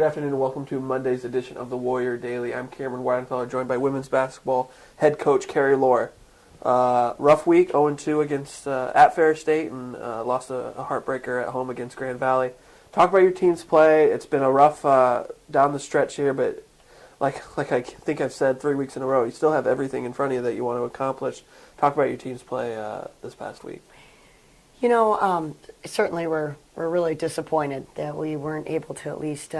Good afternoon and welcome to Monday's edition of the Warrior Daily. I'm Cameron Weidenfeller, joined by women's basketball head coach Carrie Lohr. Rough week, 0-2 against at Ferris State, and lost a heartbreaker at home against Grand Valley. Talk about your team's play. It's been a rough down the stretch here, but like I think I've said 3 weeks in a row, you still have everything in front of you that you want to accomplish. Talk about your team's play this past week. You know, certainly we're really disappointed that we weren't able to at least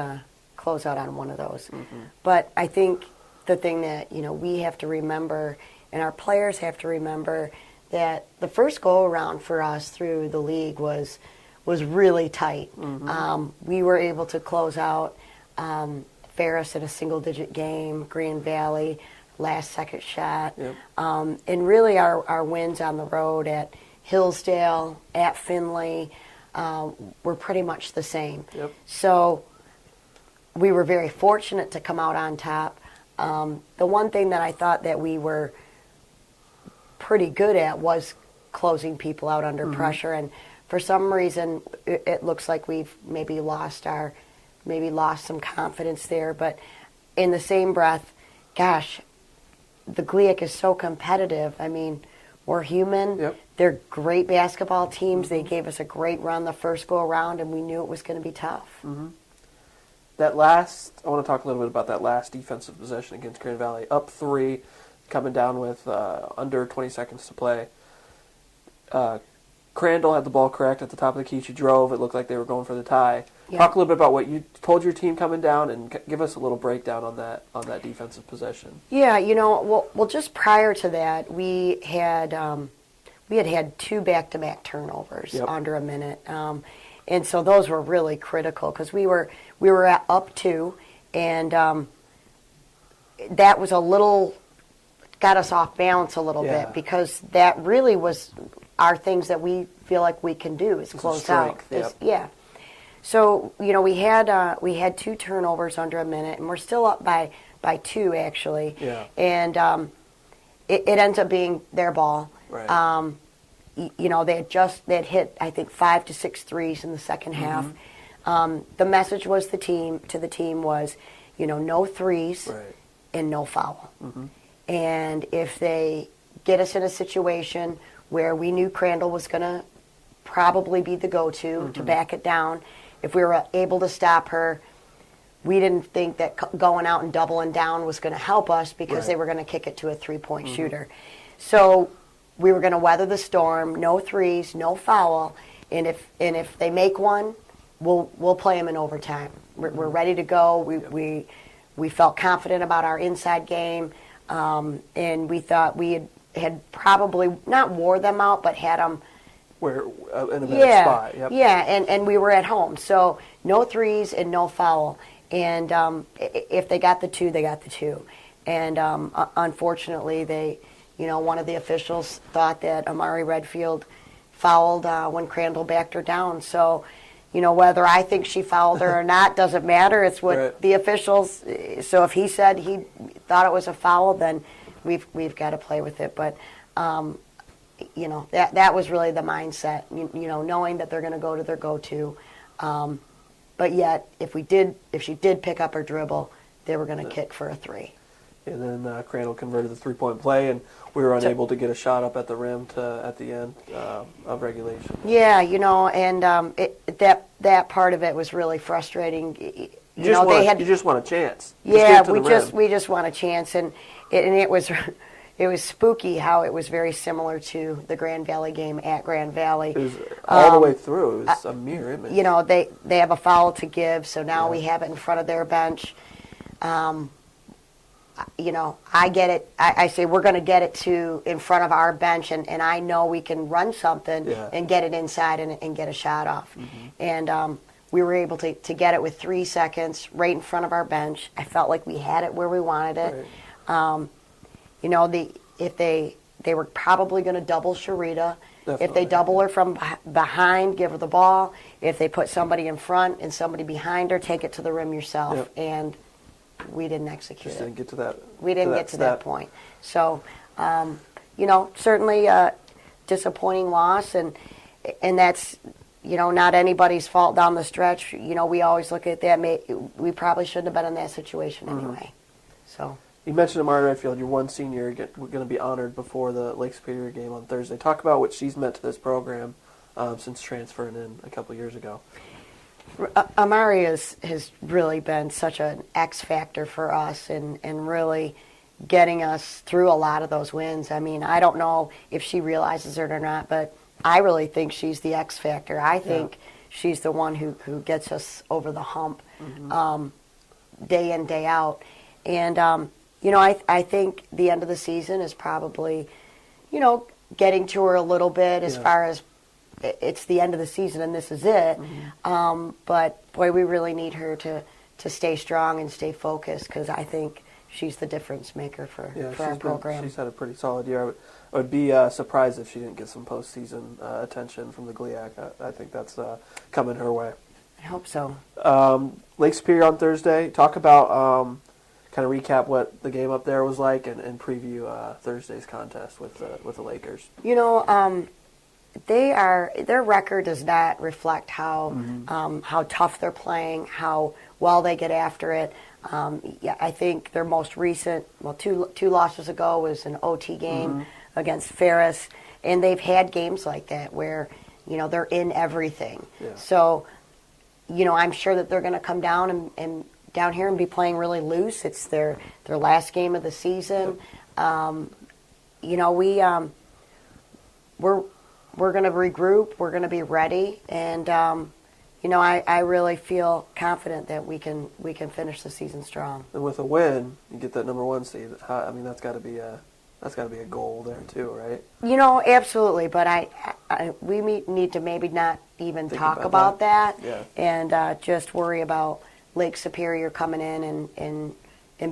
close out on one of those. Mm-hmm. But I think the thing that, we have to remember, and our players have to remember, that the first go-around for us through the league was really tight. Mm-hmm. We were able to close out Ferris in a single-digit game, Grand Valley, last-second shot. Yep. And really our wins on the road at Hillsdale, at Findlay, were pretty much the same. Yep. So we were very fortunate to come out on top. The one thing that I thought that we were pretty good at was closing people out under mm-hmm. pressure, and for some reason it looks like we've maybe lost some confidence there. But in the same breath, gosh, the GLIAC is so competitive. I mean, we're human. Yep. They're great basketball teams. Mm-hmm. They gave us a great run the first go-around, and we knew it was going to be tough. Mm-hmm. I want to talk a little bit about that last defensive possession against Grand Valley. Up 3, coming down with under 20 seconds to play. Crandall had the ball correct at the top of the key. She drove. It looked like they were going for the tie. Yep. Talk a little bit about what you told your team coming down, and give us a little breakdown on that defensive possession. Yeah, well, just prior to that, we had had 2 back-to-back turnovers under a minute, and so those were really critical because we were at up 2, and that was got us off balance a little bit, because that really was our things that we feel like we can do is close out. Yeah. So we had 2 turnovers under a minute, and we're still up by 2 actually. Yeah. And it ends up being their ball. Right. They had hit, I think, 5 to 6 threes in the second half. The message was to the team was, no threes and no foul. Mm-hmm. And if they get us in a situation where we knew Crandall was going to probably be the go-to mm-hmm. to back it down, if we were able to stop her, we didn't think that going out and doubling down was going to help us because they were going to kick it to a 3-point mm-hmm. shooter. So we were going to weather the storm, no threes, no foul, and if they make one, we'll play them in overtime. We're ready to go. We felt confident about our inside game, and we thought we had probably not wore them out, but had them in a better spot. Yep. Yeah, and we were at home, so no threes and no foul. And if they got the 2, they got the 2. And unfortunately, one of the officials thought that Imari Redfield fouled when Crandall backed her down. So, whether I think she fouled her or not doesn't matter. It's what the officials. So if he said he thought it was a foul, then we've got to play with it. But that was really the mindset. Knowing that they're going to go to their go-to. But yet, if she did pick up her dribble, they were going to kick for a 3. And then Crandall converted the 3-point play, and we were unable to get a shot up at the rim at the end of regulation. Yeah, and that part of it was really frustrating. You just want a chance. Yeah, we just want a chance, and it was spooky how it was very similar to the Grand Valley game at Grand Valley. It was all the way through. It was a mirror image. They have a foul to give, so now we have it in front of their bench. I get it. I say we're going to get it in front of our bench, and I know we can run something and get it inside and get a shot off. Mm-hmm. And we were able to get it with 3 seconds right in front of our bench. I felt like we had it where we wanted it. Right. If they were probably going to double Sharita. Definitely. If they double her from behind, give her the ball. If they put somebody in front and somebody behind her, take it to the rim yourself. Yep. And we didn't execute it. Didn't get to that. We didn't get to that point. So, certainly a disappointing loss, and that's not anybody's fault down the stretch. We always look at that. We probably shouldn't have been in that situation anyway. So. You mentioned Imari Redfield, your one senior. We're going to be honored before the Lake Superior game on Thursday. Talk about what she's meant to this program since transferring in a couple years ago. Imari has really been such an X factor for us and really getting us through a lot of those wins. I mean, I don't know if she realizes it or not, but I really think she's the X factor. I think she's the one who gets us over the hump day in, day out. And, I think the end of the season is probably, getting to her a little bit as far as it's the end of the season and this is it. But, boy, we really need her to stay strong and stay focused because I think she's the difference maker for our program. She's had a pretty solid year. I would be surprised if she didn't get some postseason attention from the GLIAC. I think that's coming her way. I hope so. Lake Superior on Thursday. Talk about, kind of recap what the game up there was like and preview Thursday's contest with the Lakers. Their record does not reflect how tough they're playing, how well they get after it. I think their most recent, two losses ago was an OT game against Ferris, and they've had games like that where they're in everything. Yeah. So I'm sure that they're going to come down and down here and be playing really loose. It's their last game of the season. We're going to regroup. We're going to be ready, and I really feel confident that we can finish the season strong. And with a win, you get that number one seed. I mean, that's got to be a goal there too, right? Absolutely. But we need to maybe not even talk about that, and just worry about Lake Superior coming in and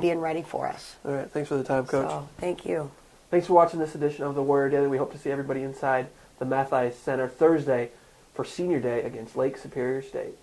being ready for us. All right. Thanks for the time, Coach. So, thank you. Thanks for watching this edition of the Warrior Daily. We hope to see everybody inside the Mathias Center Thursday for Senior Day against Lake Superior State.